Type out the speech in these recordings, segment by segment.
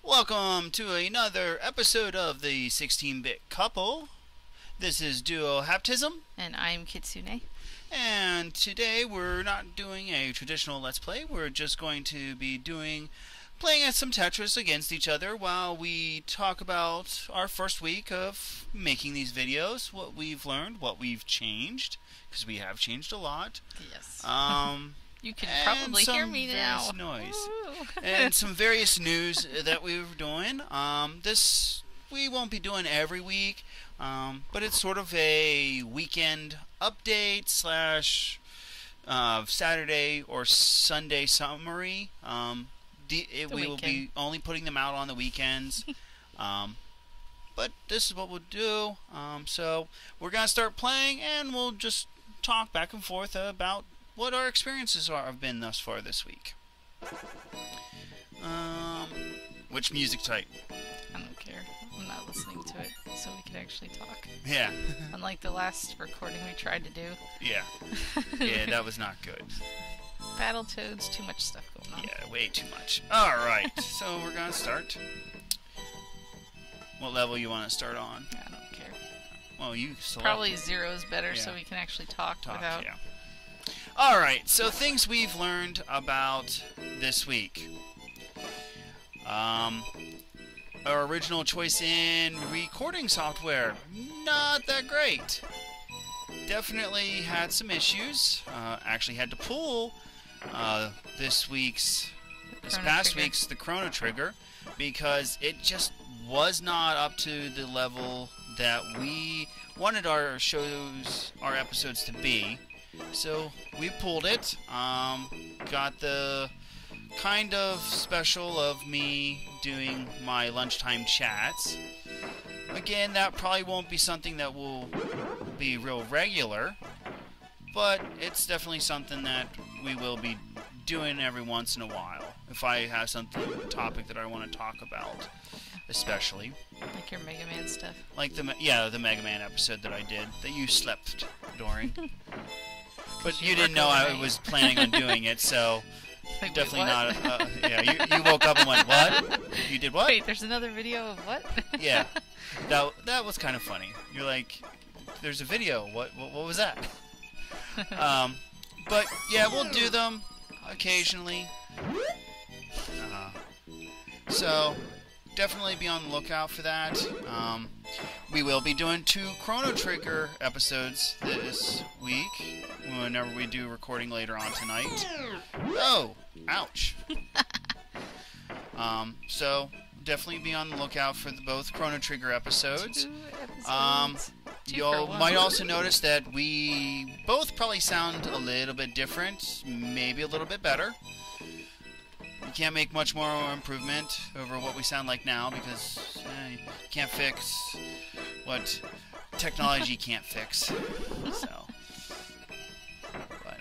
Welcome to another episode of the 16-Bit Couple. This is Duo Haptism. And I'm Kitsune. And today we're not doing a traditional Let's Play. We're just going to be playing at some Tetris against each other while we talk about our first week of making these videos, what we've learned, what we've changed, because we have changed a lot. Yes. You can probably hear me now. Noise. And some various news that we were doing. This we won't be doing every week, but it's sort of a weekend update slash Saturday or Sunday summary. We will be only putting them out on the weekends. But this is what we'll do. So we're going to start playing, and we'll just talk back and forth about what our experiences have been thus far this week. Which music type? I don't care. I'm not listening to it, so we can actually talk. Yeah. Unlike the last recording we tried to do. Yeah. Yeah, that was not good. Battletoads, too much stuff going on. Yeah, way too much. Alright, so we're going to start. What level you want to start on? I don't care. Well, you select. Probably 0 is better, Yeah. so we can actually talk without... Yeah. Alright, so things we've learned about this week. Our original choice in recording software, not that great. Definitely had some issues. Actually had to pull this past week's the Chrono Trigger, because it just was not up to the level that we wanted our episodes to be. So we pulled it. Got the kind of special of me doing my lunchtime chats. Again, that probably won't be something that will be real regular, but it's definitely something that we will be doing every once in a while. If I have a topic that I want to talk about, especially. Like your Mega Man stuff. Like the Mega Man episode that I did, that you slept during. But you didn't know I was planning on doing it, so Like, definitely wait, what? not. Yeah, you woke up and went, "What? You did what?" Wait, there's another video of what? Yeah, that was kind of funny. You're like, "There's a video. What was that?" But yeah, we'll do them occasionally. So definitely be on the lookout for that. We will be doing 2 Chrono Trigger episodes this week, whenever we do recording later on tonight. Oh! Ouch! So, definitely be on the lookout for both Chrono Trigger episodes. 2 episodes. You might also notice that we both probably sound a little bit different, maybe a little bit better. You can't make much more improvement over what we sound like now, because you can't fix what technology can't fix. So, but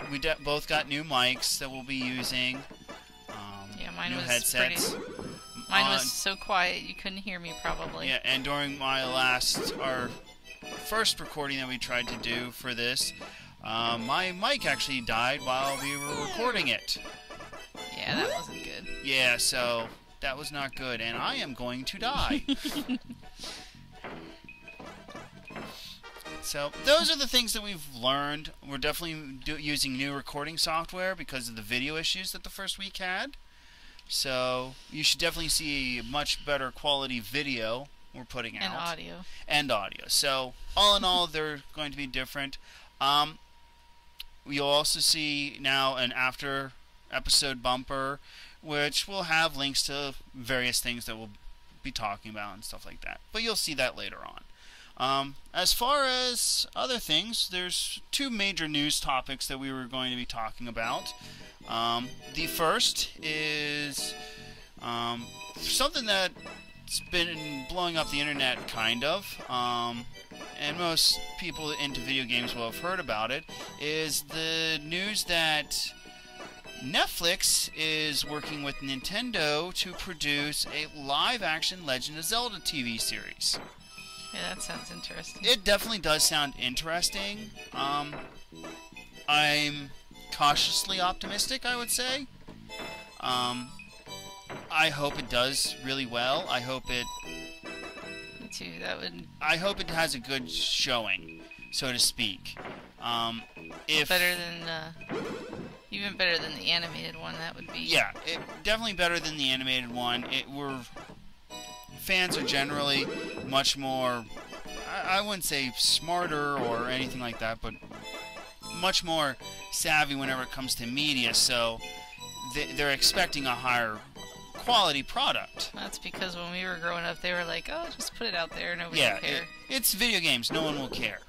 we both got new mics that we'll be using. Yeah, mine new was headsets. Mine was so quiet you couldn't hear me probably. Yeah, and during our first recording that we tried to do for this, my mic actually died while we were recording it. Yeah, that wasn't good. Yeah, so that was not good, and I am going to die. So those are the things that we've learned. We're definitely using new recording software because of the video issues that the first week had. So you should definitely see a much better quality video we're putting out. And audio. And audio. So all in all, they're going to be different. You'll also see now an after episode bumper, which will have links to various things that we'll be talking about and stuff like that. But you'll see that later on. As far as other things, there's 2 major news topics that we were going to be talking about. The first is something that's been blowing up the internet, kind of, and most people into video games will have heard about it, is the news that Netflix is working with Nintendo to produce a live-action Legend of Zelda TV series. Yeah, that sounds interesting. It definitely does sound interesting. I'm cautiously optimistic, I would say. I I hope it does really well. I hope it. Me too. That would. I hope it has a good showing, so to speak. If Better than. Even better than the animated one. That would be. Yeah, definitely better than the animated one. Fans are generally much more. I wouldn't say smarter or anything like that, but much more savvy whenever it comes to media. So they're expecting a higher quality product. That's because when we were growing up, they were like, "Oh, just put it out there. Nobody will care." It's video games. No one will care.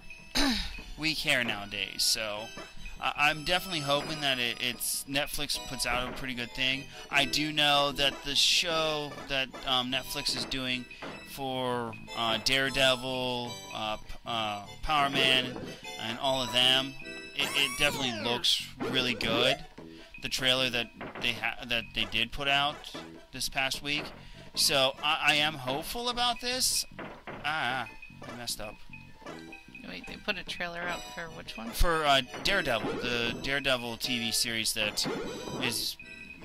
We care nowadays. So I'm definitely hoping that it's Netflix puts out a pretty good thing. I do know that the show that Netflix is doing for Daredevil, Power Man, and all of them, it definitely looks really good. The trailer that they did put out this past week, so I am hopeful about this. I messed up. Wait, they put a trailer out for which one? For Daredevil, the Daredevil TV series that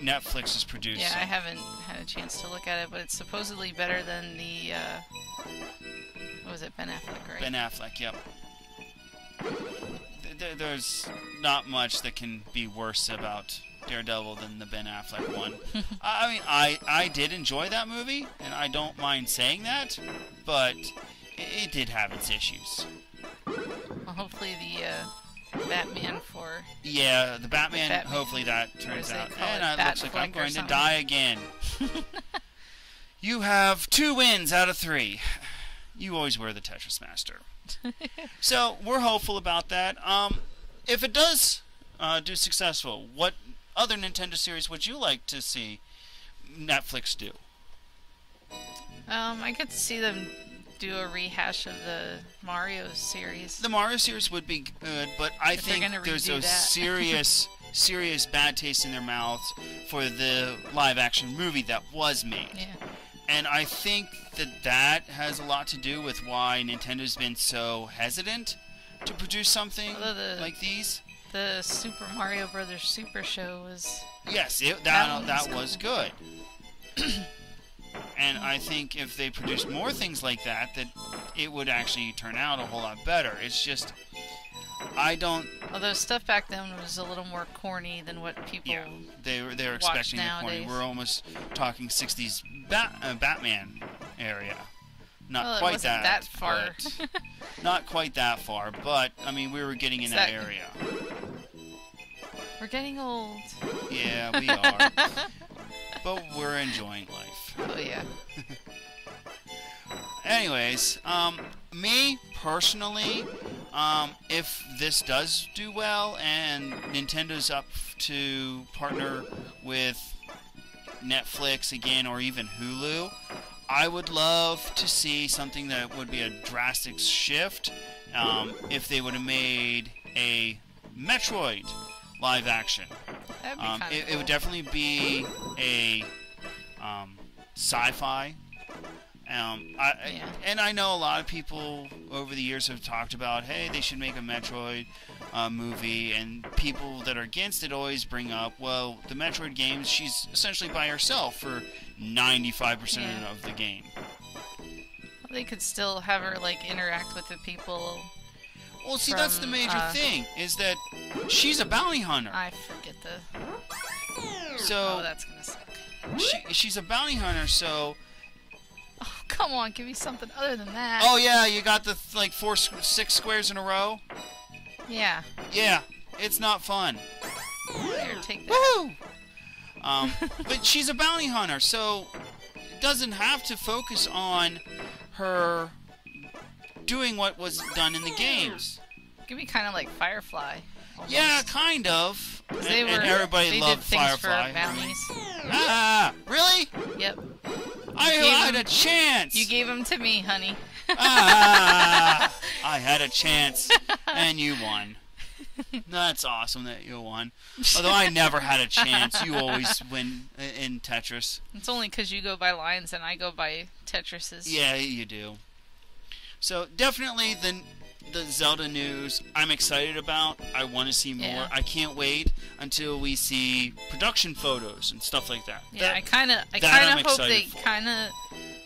Netflix is producing. Yeah, I haven't had a chance to look at it, but it's supposedly better than the, what was it, Ben Affleck, right? Ben Affleck, yep. There's not much that can be worse about Daredevil than the Ben Affleck one. I mean, I did enjoy that movie, and I don't mind saying that, but it did have its issues. Well, hopefully the Batman for... Yeah, the Batman, hopefully that turns out. And it looks like I'm going to die again. You have 2 wins out of 3. You always were the Tetris Master. So, we're hopeful about that. If it does do successful, what other Nintendo series would you like to see Netflix do? I get to see them do a rehash of the Mario series. The Mario series would be good, but I think there's a serious bad taste in their mouths for the live-action movie that was made. Yeah. And I think that has a lot to do with why Nintendo's been so hesitant to produce something like these. The Super Mario Brothers Super Show was... Yes, that was good. And I think if they produced more things like that it would actually turn out a whole lot better. It's just, I don't... Although stuff back then was a little more corny than what people they were expecting it corny. We're almost talking 60s Batman area. Not quite that far. Not quite that far, but, I mean, we were getting in that area. We're getting old. Yeah, we are. But we're enjoying life. Oh, yeah. Anyways, me personally, if this does do well and Nintendo's up to partner with Netflix again or even Hulu, I would love to see something that would be a drastic shift if they would have made a Metroid live action. That'd be kind of cool. It would definitely be a sci-fi. And I know a lot of people over the years have talked about, hey, they should make a Metroid movie, and people that are against it always bring up, well, the Metroid games, she's essentially by herself for 95% of the game. Well, they could still have her, like, interact with the people. Well, see, that's the major thing, is that she's a bounty hunter. I forget the... So, oh, that's gonna suck. She's a bounty hunter, so... Oh, come on, give me something other than that. Oh, yeah, you got the, 6 squares in a row? Yeah. Yeah, it's not fun. Here, take that. Woohoo! But she's a bounty hunter, so it doesn't have to focus on her doing what was done in the games. It could be kind of like Firefly. Almost. Yeah, kind of. And everybody loved Firefly. For bounties. Ah, really? Yep. I had a chance. You gave them to me, honey. I had a chance, and you won. That's awesome that you won. Although I never had a chance. You always win in Tetris. It's only because you go by lines and I go by Tetrises. Yeah, you do. So definitely the Zelda news I'm excited about. I want to see more. Yeah. I can't wait until we see production photos and stuff like that. Yeah, I kind of I'm hope they excited for. kind of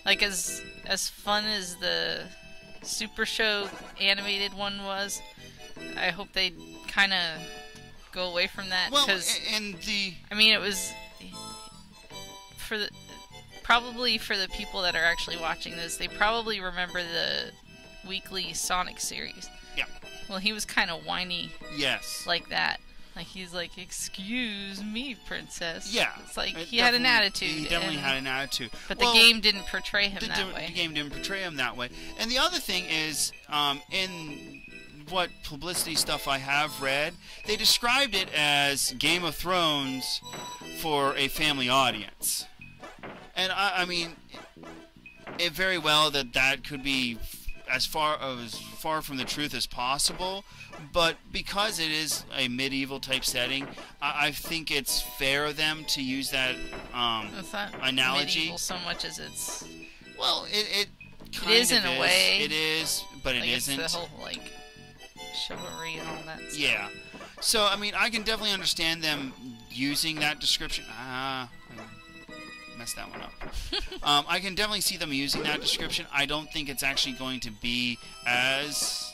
like as fun as the Super Show animated one was. I hope they kind of go away from that Well, because and the I mean it was probably for the people that are actually watching this, they probably remember the weekly Sonic series. Yeah. Well, he was kind of whiny yes. like that. Like he's like, "Excuse me, princess." Yeah. It's like It he had an definitely- attitude. He definitely had an attitude. But Well, the game didn't portray him that way. The game didn't portray him that way. And the other thing is, in what publicity stuff I have read, they described it as Game of Thrones for a family audience. And I mean, it very well that could be as far from the truth as possible. But because it is a medieval type setting, I think it's fair of them to use that It's not analogy. medieval so much as it's Well, it kind is of in a way. It is, but like it isn't. it's the whole like chivalry and all that stuff. Yeah. So I mean, I can definitely understand them using that description. I messed that one up. I can definitely see them using that description. I don't think it's actually going to be as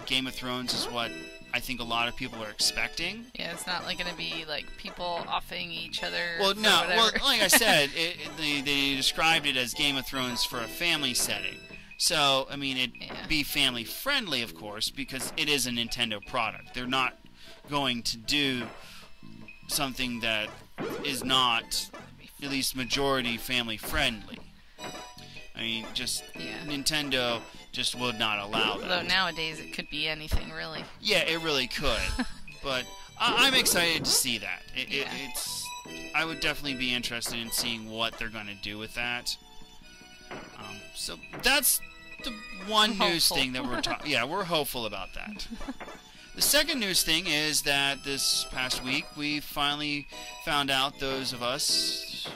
Game of Thrones is what I think a lot of people are expecting. Yeah, it's not like gonna be like people offing each other. Well, for no. whatever. Well, like I said, they described it as Game of Thrones for a family setting. So, I mean, it'd be family friendly, of course, because it is a Nintendo product. They're not going to do something that is not at least majority family friendly. I mean, just Nintendo just would not allow that. Although nowadays it could be anything really. Yeah, it really could. But I'm excited to see that. It's. I would definitely be interested in seeing what they're going to do with that. So that's the one news thing that we're talking. Yeah, we're hopeful about that. The second news thing is that this past week we finally found out, those of us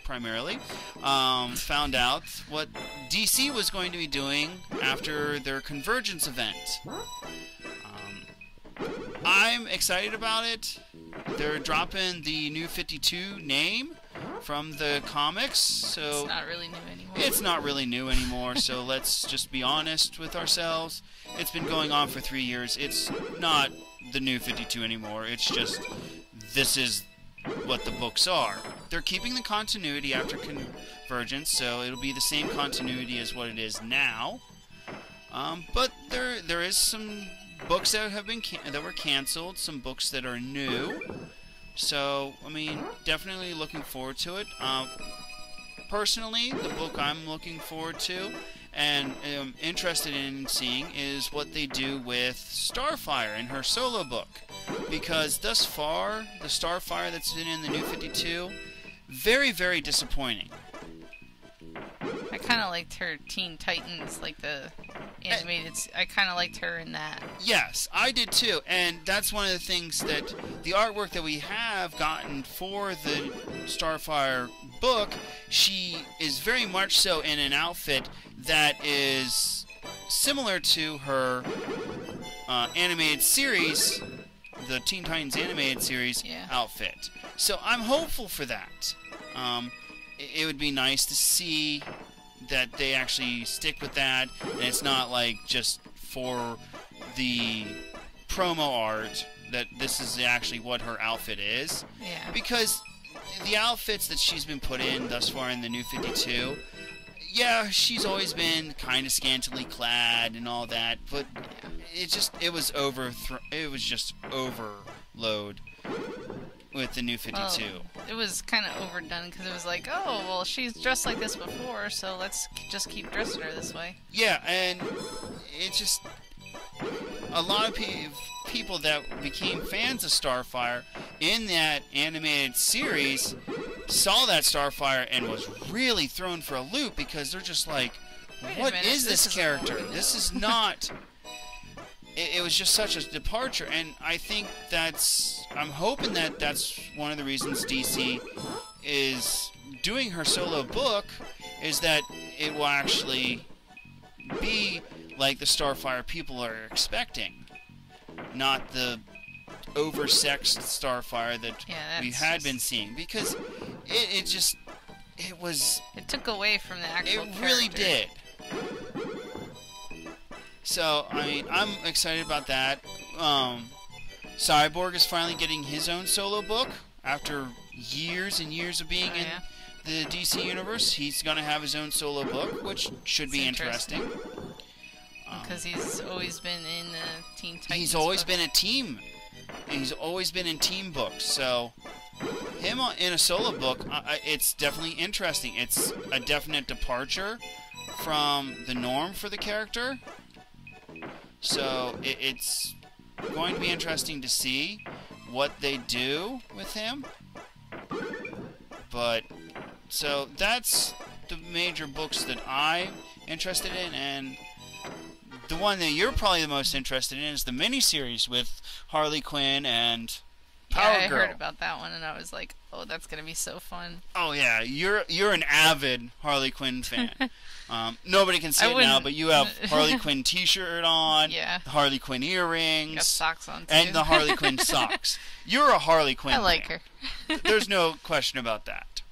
primarily, found out what DC was going to be doing after their Convergence event. I'm excited about it. They're dropping the New 52 name from the comics, so It's not really new anymore. it's not really new anymore, so let's just be honest with ourselves. It's been going on for 3 years. It's not the New 52 anymore. It's just, this is what the books are. They're keeping the continuity after Convergence, so it'll be the same continuity as what it is now. But there is some books that have been that were canceled, some books that are new. So, I mean, definitely looking forward to it. Personally, the book I'm looking forward to and am interested in seeing is what they do with Starfire in her solo book. Because thus far, the Starfire that's been in the New 52, very, very disappointing. I kind of liked her Teen Titans, like the animated. I kind of liked her in that. Yes, I did too, and that's one of the things that the artwork that we have gotten for the Starfire book, she is very much so in an outfit that is similar to her animated series, the Teen Titans animated series outfit. So I'm hopeful for that. It would be nice to see that they actually stick with that, and it's not like just for the promo art that this is actually what her outfit is. Yeah. Because the outfits that she's been put in thus far in the New 52, yeah, she's always been kind of scantily clad and all that, but it was just overload with the New 52. Well, it was kind of overdone because it was like, oh, well, she's dressed like this before, so let's just keep dressing her this way. Yeah, and it's just a lot of people that became fans of Starfire in that animated series saw that Starfire and was really thrown for a loop because they're just like, what is this character? This is not... It was just such a departure, and I think I'm hoping that that's one of the reasons DC is doing her solo book, is that it will actually be like the Starfire people are expecting, not the oversexed Starfire that we had been seeing, because it took away from the actual character. It really did. So, I mean, I'm excited about that. Cyborg is finally getting his own solo book after years and years of being in the DC universe. He's going to have his own solo book, which should be interesting. Because he's always been in the Teen Titans. He's always been a team. He's always been in team books. So, him in a solo book, it's definitely interesting. It's a definite departure from the norm for the character. So, it's going to be interesting to see what they do with him. But, so, that's the major books that I'm interested in, and the one that you're probably the most interested in is the miniseries with Harley Quinn and Power Girl. I heard about that one, and I was like, oh, that's going to be so fun. Oh, yeah. You're an avid Harley Quinn fan. Nobody can see it now, but you have Harley Quinn t-shirt on, the Harley Quinn earrings, got socks on, too. And the Harley Quinn socks. You're a Harley Quinn fan. I like her. There's no question about that.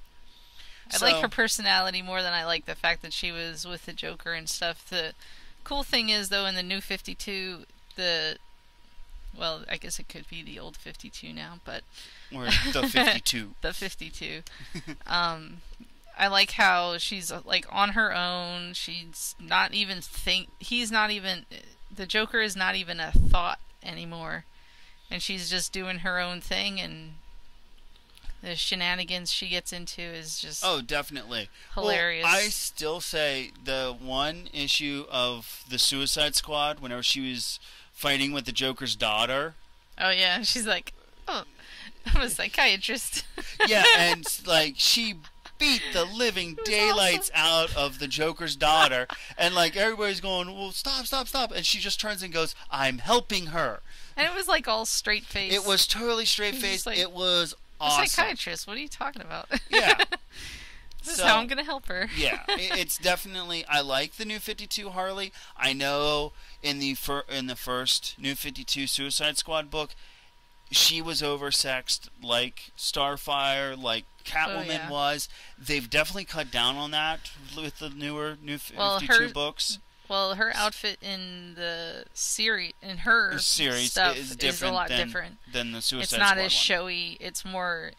I like her personality more than I like the fact that she was with the Joker and stuff. The cool thing is, though, in the new 52, well, I guess it could be the old 52 now, but... Or the 52. The 52. I like how she's, like, on her own. She's not even the Joker is not even a thought anymore. And she's just doing her own thing, and the shenanigans she gets into is just... Oh, definitely. Hilarious. Well, I still say the one issue of the Suicide Squad, whenever she was fighting with the Joker's daughter... Oh, yeah. She's like, oh, I'm a psychiatrist. Yeah, and, like, she beat the living daylights out of the Joker's daughter, and, like, everybody's going, well, stop, stop, stop, and she just turns and goes, I'm helping her. And it was, like, all straight-faced. It was totally straight-faced. Like, it was awesome. A psychiatrist, what are you talking about? Yeah. This is how I'm going to help her. Yeah, it's definitely... I like the New 52 Harley. I know in the first New 52 Suicide Squad book, she was oversexed like Starfire, like Catwoman was. They've definitely cut down on that with the newer New 52 books. Well, her outfit in the series, stuff is a lot different than the Suicide Squad. It's not as showy. It's more...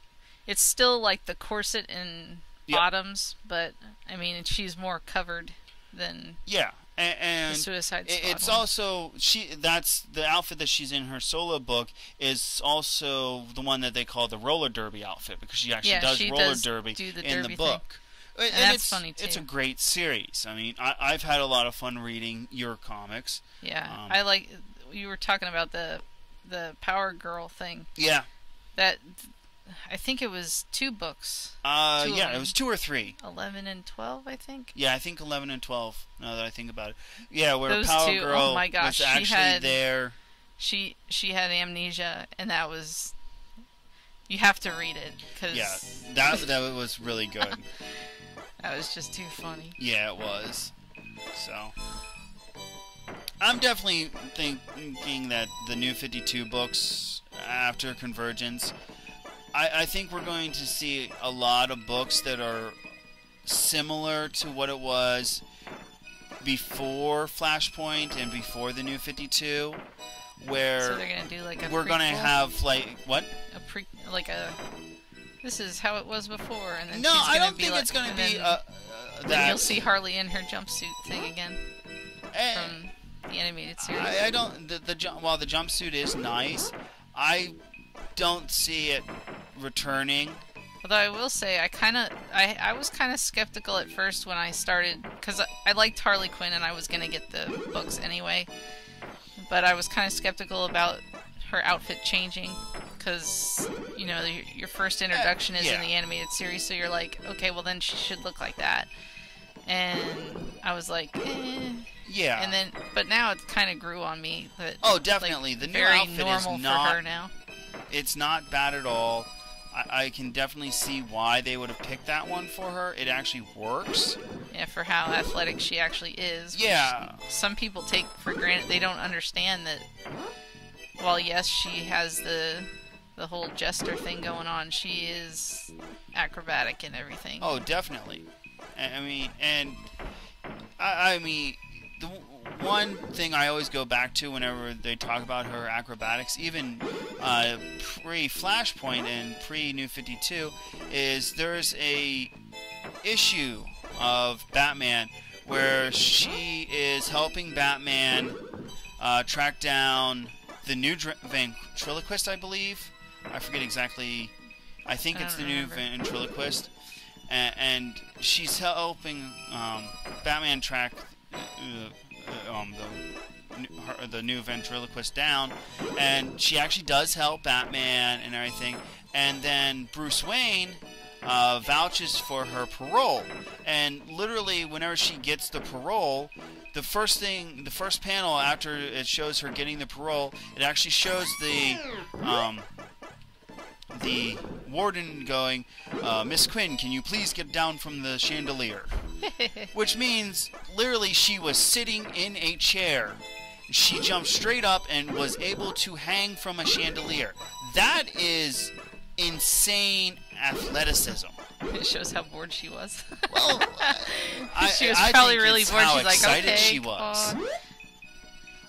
It's still like the corset and... bottoms, but I mean she's more covered than and the Suicide Squad. It's also that's the outfit that she's in her solo book is also the one that they call the roller derby outfit, because she actually does roller derby in the book. And that's funny too. It's a great series. I mean, I've had a lot of fun reading your comics. Yeah, I like you were talking about the Power Girl thing. Yeah, that. I think it was 2 books. It was 2 or 3. 11 and 12, I think. Yeah, I think 11 and 12. Now that I think about it, yeah, where those Power two, Girl oh my gosh, was actually there. She had amnesia, and that was. You have to read it, cause that was really good. That was just too funny. Yeah, it was. So. I'm definitely thinking that the New 52 books after Convergence. I think we're going to see a lot of books that are similar to what it was before Flashpoint and before the New 52, where so they're gonna do like a we're gonna have like what? This is how it was before, and then no, she's gonna I don't think it's gonna be that. Then you'll see Harley in her jumpsuit thing again from the animated series. I don't. While the jumpsuit is nice, I don't see it returning. Although I will say, I was kind of skeptical at first when I started, because I liked Harley Quinn and I was gonna get the books anyway, but I was kind of skeptical about her outfit changing, because you know your first introduction is in the animated series, so you're like, okay, well then she should look like that, and I was like, yeah. And then, but now it kind of grew on me. That, oh, definitely, like, the new very outfit normal is not for her now. It's not bad at all. I can definitely see why they would have picked that one for her. It actually works. Yeah, for how athletic she actually is. Yeah. Some people take for granted. They don't understand that. While yes, she has the whole jester thing going on, she is acrobatic and everything. Oh, definitely. I mean, and I mean, the one thing I always go back to whenever they talk about her acrobatics, even pre-Flashpoint and pre-New 52, is there's a issue of Batman where she is helping Batman track down the new ventriloquist, I believe. I forget exactly. I think it's the new ventriloquist. And she's helping Batman track the new ventriloquist down, and she actually does help Batman and everything. And then Bruce Wayne vouches for her parole, and literally whenever she gets the parole, the first panel after it shows her getting the parole, it actually shows the warden going, Miss Quinn, can you please get down from the chandelier? Which means, literally, she was sitting in a chair. She jumped straight up and was able to hang from a chandelier. That is insane athleticism. It shows how bored she was. Well, she was probably really bored. She's like, okay, she was.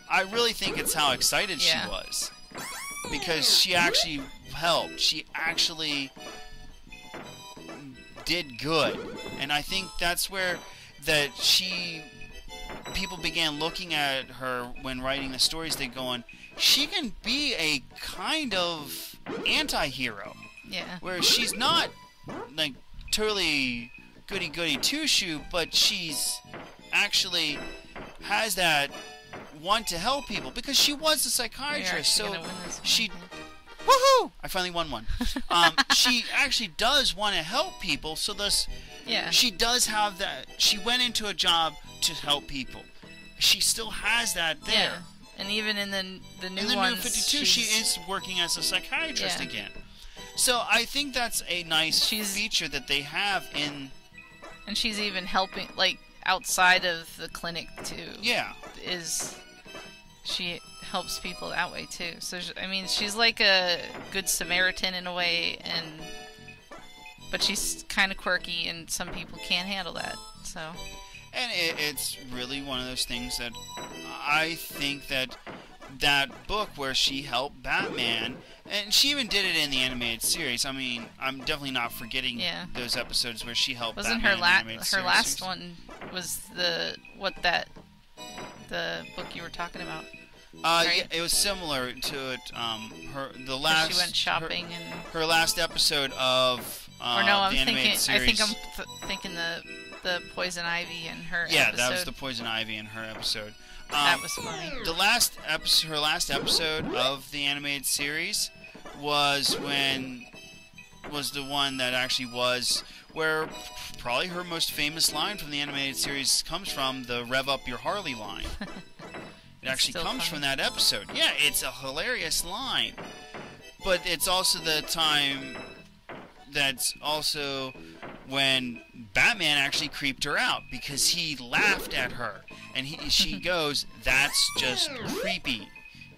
I really think it's how excited she was. Because she actually helped. She actually did good. And I think that's where people began looking at her when writing the stories. They going, she can be a kind of anti-hero. Yeah. Where she's not like totally goody-goody two-shoe, but she's actually has that want to help people because she was a psychiatrist. So she, woohoo! I finally won one. She actually does want to help people. So thus, she does have that. She went into a job to help people. She still has that there. Yeah. And even in the new in the ones, New 52, she is working as a psychiatrist again. So I think that's a nice feature that they have in. And she's even helping, like, outside of the clinic too. Yeah. She helps people that way too. So I mean, she's like a good Samaritan in a way, but she's kind of quirky, and some people can't handle that. So. And it's really one of those things that I think that book where she helped Batman, and she even did it in the animated series. I mean, I'm definitely not forgetting those episodes where she helped Batman. Wasn't her last one was the book you were talking about? Right? Yeah, it was similar to it. She went shopping her last episode of the animated series. I think I'm thinking the Poison Ivy and her episode. Yeah, that was the Poison Ivy and her episode. That was funny. Her last episode of the animated series was the one that actually was where probably her most famous line from the animated series comes from, the "Rev Up Your Harley" line. It actually comes from that episode. Yeah, it's a hilarious line. But it's also the time that's also when Batman actually creeped her out because he laughed at her. And she goes, "That's just creepy."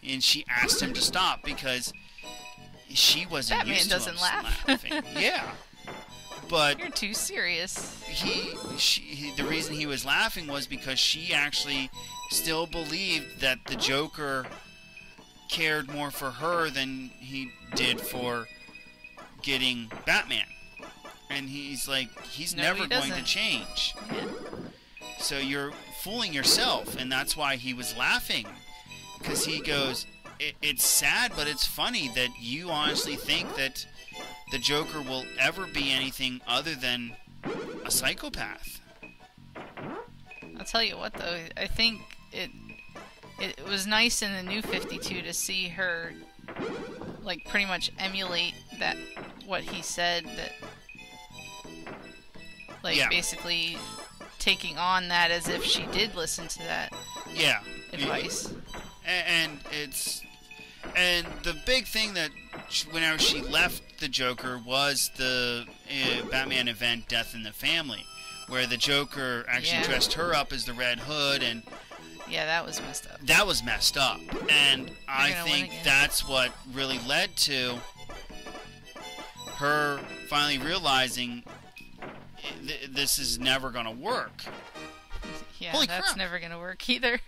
And she asked him to stop because she wasn't used to him laughing. Yeah. But you're too serious. The reason he was laughing was because she actually still believed that the Joker cared more for her than he did for getting Batman. And he's like, he's never going to change. Yeah. So you're fooling yourself, and that's why he was laughing. Because he goes, it's sad, but it's funny that you honestly think that the Joker will ever be anything other than a psychopath. I'll tell you what, though, I think it was nice in the New 52 to see her, like, pretty much emulate what he said, that, like, basically taking on that as if she did listen to that advice. And the big thing that whenever she left the Joker was the Batman event Death in the Family, where the Joker actually dressed her up as the Red Hood, and yeah, that was messed up. That was messed up, and I think that's what really led to her finally realizing this is never going to work. Yeah, Holy that's crap. never going to work either.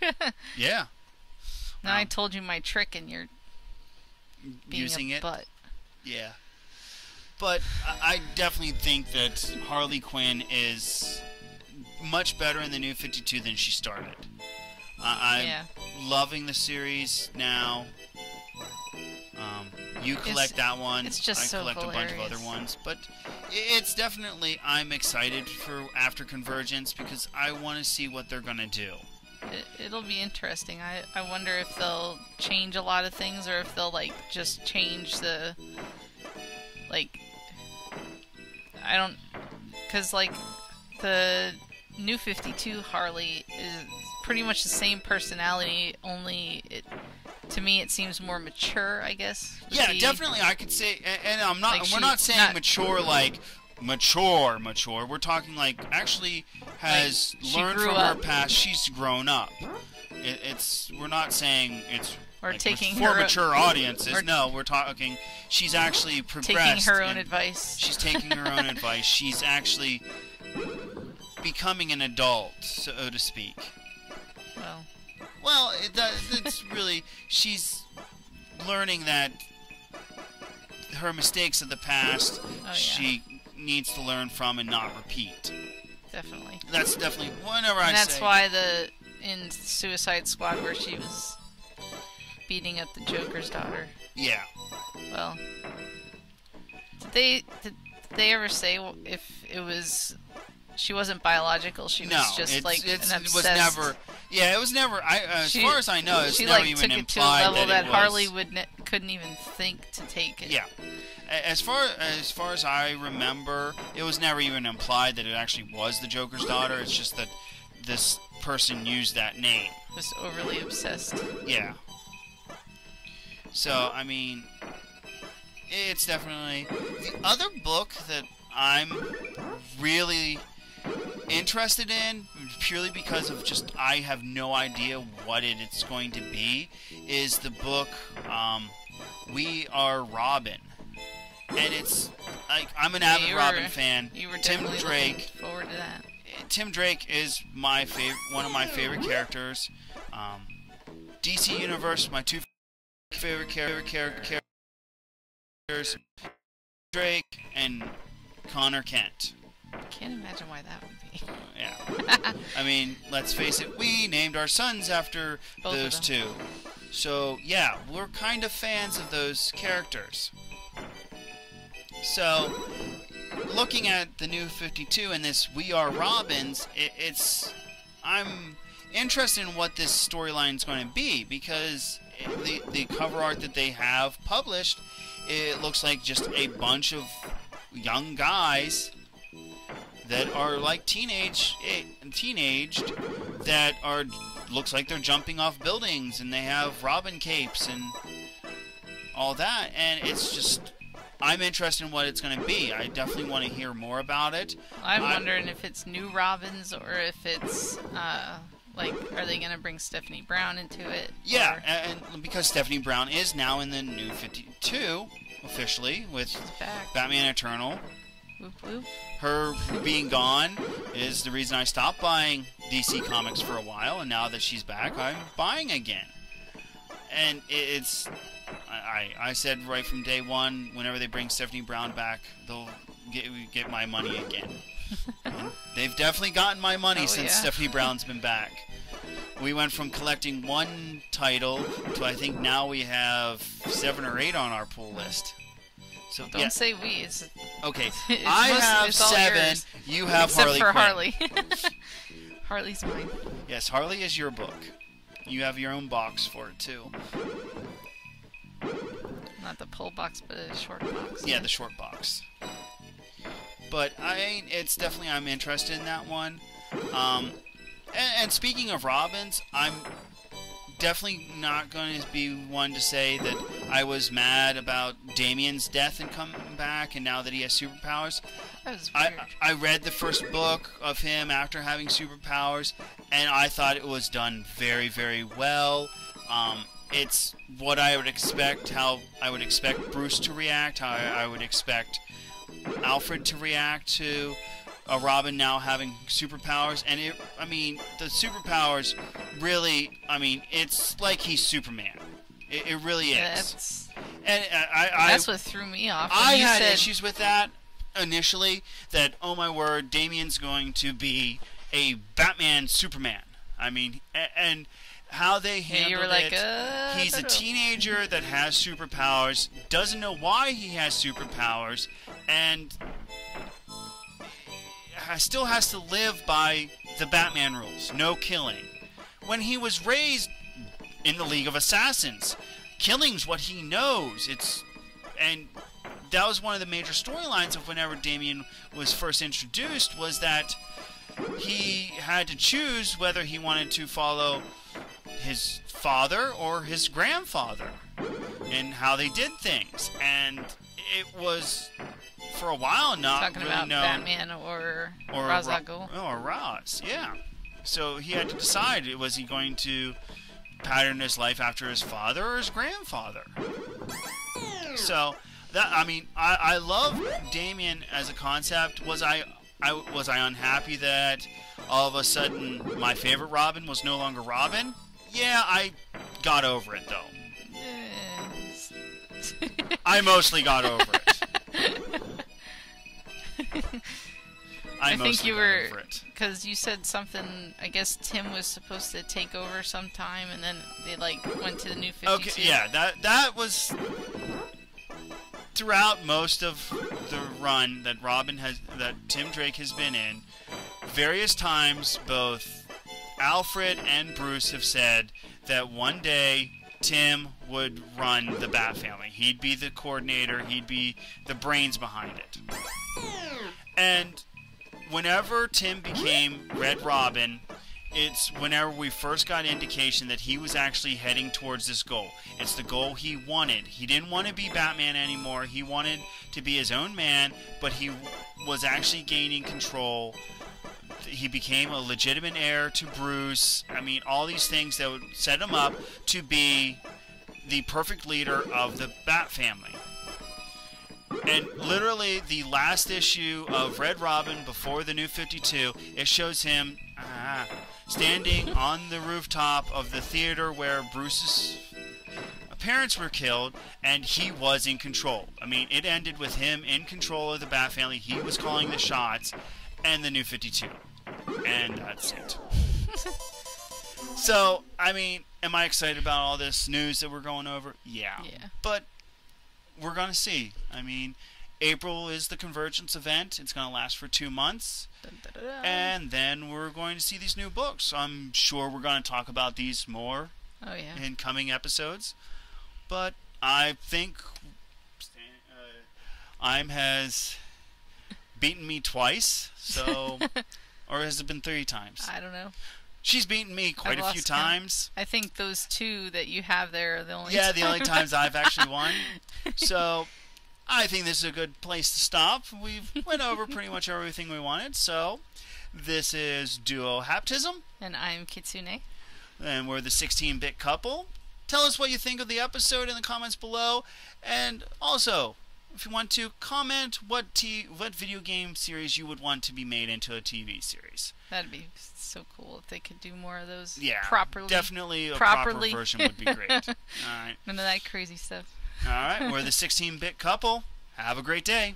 Yeah. Now I told you my trick, and you're being using it. Butt. Yeah. But I definitely think that Harley Quinn is much better in the New 52 than she started. I'm loving the series now. You collect that one. It's just I collect so a bunch of other ones. But it's definitely, I'm excited for after Convergence because I want to see what they're going to do. It'll be interesting. I wonder if they'll change a lot of things or if they'll, like, just change the... Like... I don't... Because, like, the New 52 Harley is pretty much the same personality, only to me it seems more mature, I guess. Yeah, definitely. I could say, and I'm not. Like we're not saying mature like mature. We're talking like actually has learned from her past. She's grown up. We're not saying it's or like taking for mature audiences. No, we're talking. She's actually progressed. Taking her own advice. She's taking her own advice. She's actually becoming an adult, so to speak. Well, it's really she's learning that her mistakes of the past she needs to learn from and not repeat. Definitely. That's definitely whenever and I that's say. Why in Suicide Squad where she was beating up the Joker's daughter. Yeah. Well, did they ever say if it was? She wasn't biological. She was just like an obsessed. It was never. Yeah, it was never. As far as I know, it's never even implied to a level that it Harley was, couldn't even think to take it. Yeah, as far as I remember, it was never even implied that it actually was the Joker's daughter. It's just that this person used that name. Was overly obsessed. Yeah. So I mean, it's definitely the other book that I'm really interested in, purely because of just I have no idea what it's going to be, is the book We Are Robin. And it's like I'm an avid Robin fan. You were Tim definitely Drake. Looking forward to that. Tim Drake is my one of my favorite characters. DC Universe, my two favorite characters, Drake and Connor Kent. Can't imagine why that would be. Yeah. I mean, let's face it, we named our sons after those two. So, yeah, we're kind of fans of those characters. So, looking at the New 52 and this We Are Robins, I'm interested in what this storyline is going to be, because the cover art that they have published, it looks like just a bunch of young guys that are like teenaged that are looks like they're jumping off buildings and they have Robin capes and all that, and it's just I'm interested in what it's going to be. I definitely want to hear more about it. I'm wondering if it's new Robins or if it's like, are they going to bring Stephanie Brown into it? Yeah, and because Stephanie Brown is now in the New 52 officially with Batman Eternal. Whoop, whoop. Her being gone is the reason I stopped buying DC Comics for a while, and now that she's back, I'm buying again. And I said right from day one, whenever they bring Stephanie Brown back, they'll get my money again. They've definitely gotten my money since Stephanie Brown's been back. We went from collecting one title to I think now we have 7 or 8 on our pull list. So don't say we. It's, okay. It's I have 7. Yours. You have Except Harley for Quinn. Harley. Harley's mine. Yes, Harley is your book. You have your own box for it too. Not the pull box, but a short box. Yeah, the short box. But it's definitely I'm interested in that one. And speaking of Robins, I'm definitely not going to be one to say that I was mad about Damian's death in back, and now that he has superpowers. That was weird. I read the first book of him after having superpowers, and I thought it was done very, very well. It's what I would expect, how I would expect Bruce to react, how I would expect Alfred to react to Robin now having superpowers. And the superpowers really, it's like he's Superman. It really is. That's what threw me off. I had issues with that initially, that, oh my word, Damian's going to be a Batman Superman. And how they handled he's a teenager that has superpowers, doesn't know why he has superpowers, and still has to live by the Batman rules. No killing. When he was raised in the League of Assassins, killing's what he knows. And that was one of the major storylines of whenever Damian was first introduced, was that he had to choose whether he wanted to follow his father or his grandfather and how they did things. And it was, for a while, not talking really about known. Batman or Ra's al Ghul. Or Ra's, yeah. So he had to decide, was he going to pattern his life after his father or his grandfather? So that, I love Damian as a concept. Was I unhappy that all of a sudden my favorite Robin was no longer Robin? Yeah, I got over it though. I mostly got over it. I think you were, because you said something, I guess Tim was supposed to take over sometime, and then they went to the New 52. Okay, yeah, that was throughout most of the run that Tim Drake has been in. Various times, both Alfred and Bruce have said that one day Tim would run the Bat family. He'd be the coordinator. He'd be the brains behind it. And whenever Tim became Red Robin, it's whenever we first got indication that he was actually heading towards this goal. It's the goal he wanted. He didn't want to be Batman anymore. He wanted to be his own man, but he was actually gaining control. He became a legitimate heir to Bruce. All these things that would set him up to be the perfect leader of the Bat family. And literally, the last issue of Red Robin before the New 52, it shows him standing on the rooftop of the theater where Bruce's parents were killed, and he was in control. It ended with him in control of the Bat family. He was calling the shots, and the New 52. And that's it. So, am I excited about all this news that we're going over? Yeah. But we're going to see. April is the Convergence event. It's going to last for 2 months. Dun, dun, dun, dun. And then we're going to see these new books. I'm sure we're going to talk about these more in coming episodes. But I think has beaten me twice. So, or has it been 3 times? I don't know. She's beaten me quite a few times. I think those 2 that you have there are the only the only times I've actually won. So I think this is a good place to stop. We've went over pretty much everything we wanted. So this is Duo Haptism. And I'm Kitsune. And we're the 16-bit couple. Tell us what you think of the episode in the comments below. And also, if you want to comment what video game series you would want to be made into a TV series. That'd be so cool if they could do more of those. Yeah, properly. Definitely a proper version would be great. All right. None of that crazy stuff. All right, we're the 16-bit couple. Have a great day.